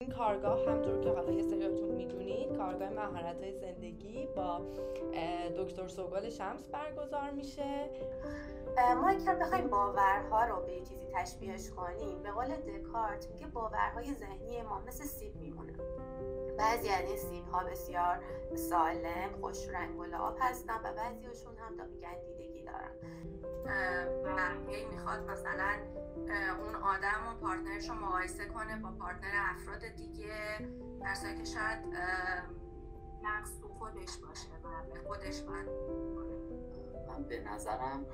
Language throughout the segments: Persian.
این کارگاه همطور که حالا یه سریاتون میدونید کارگاه مهارت‌های زندگی با دکتر سوگل شمس برگزار میشه. ما اگر بخوایم باورها رو به یه چیزی تشبیهش کنیم، به قول دکارت میگه باورهای ذهنی ما مثل سیب میمونه. بعضی از این سیب ها بسیار سالم، خوش رنگ و لعاب هستن و بعضیشون هم گندیدگی دارن و هی میخواد مثلا اون آدم و پارتنرش رو مقایسه کنه با پارتنر افراد دیگه، در صورتی که شاید نقص تو خودش باشه و به خودش باید کنه. من به نظرم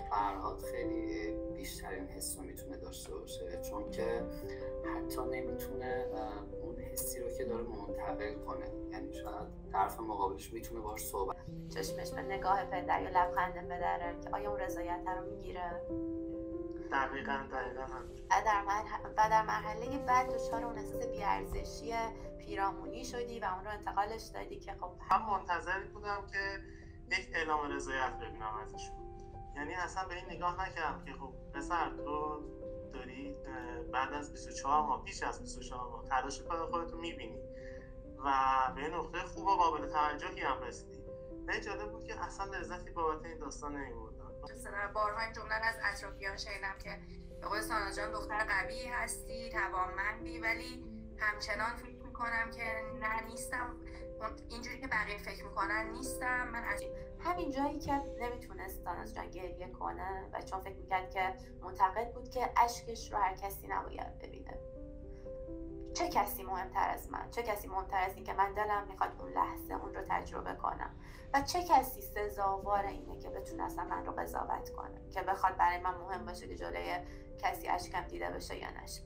فرهاد خیلی بیشترین حس رو میتونه داشته باشه، چون که حتی نمیتونه اون حسی رو که داره منتقل کنه. یعنی شاید طرف مقابلش میتونه باهاش صحبت، چشمش به نگاه پدر یا لبخند پدره که آیا اون رضایت رو میگیره. دقیقاً و در مرحله بعد دچار اون احساس بی‌ارزشی پیرامونی شدی و اون رو انتقالش دادی که خب من منتظر بودم که یک اعلام رضایت ببینم ازشون. یعنی اصلا به این نگاه نکردم که خب پسر تو داری بعد از 24 ماه، پیش از 24 ماه تلاش کار خودتو میبینی و به نقطه خوب و قابل توجهی هم رسیدی. به جالب بود که اصلا لذتی بابت این داستان نمی‌بردم. بارها این جمله از اطرافیان شنیدم که به قول سانا جان دختر قوی هستی، توانمندی، ولی همچنان فکر میکنم که نه نیستم اینجوری که بقیه فکر میکنن نیستم. من از همین جایی که نمیتونست سانا جان گریه کنه و چون فکر میکرد که معتقد بود که اشکش رو هر کسی نباید ببینه. چه کسی مهمتر از من؟ چه کسی مهمتر از این که من دلم میخواد اون لحظه اون رو تجربه کنم و چه کسی سزاوار اینه که بتونه اصلا من رو قضاوت کنه، که بخواد برای من مهم باشه که جلوی کسی اشکم دیده بشه یا نشه.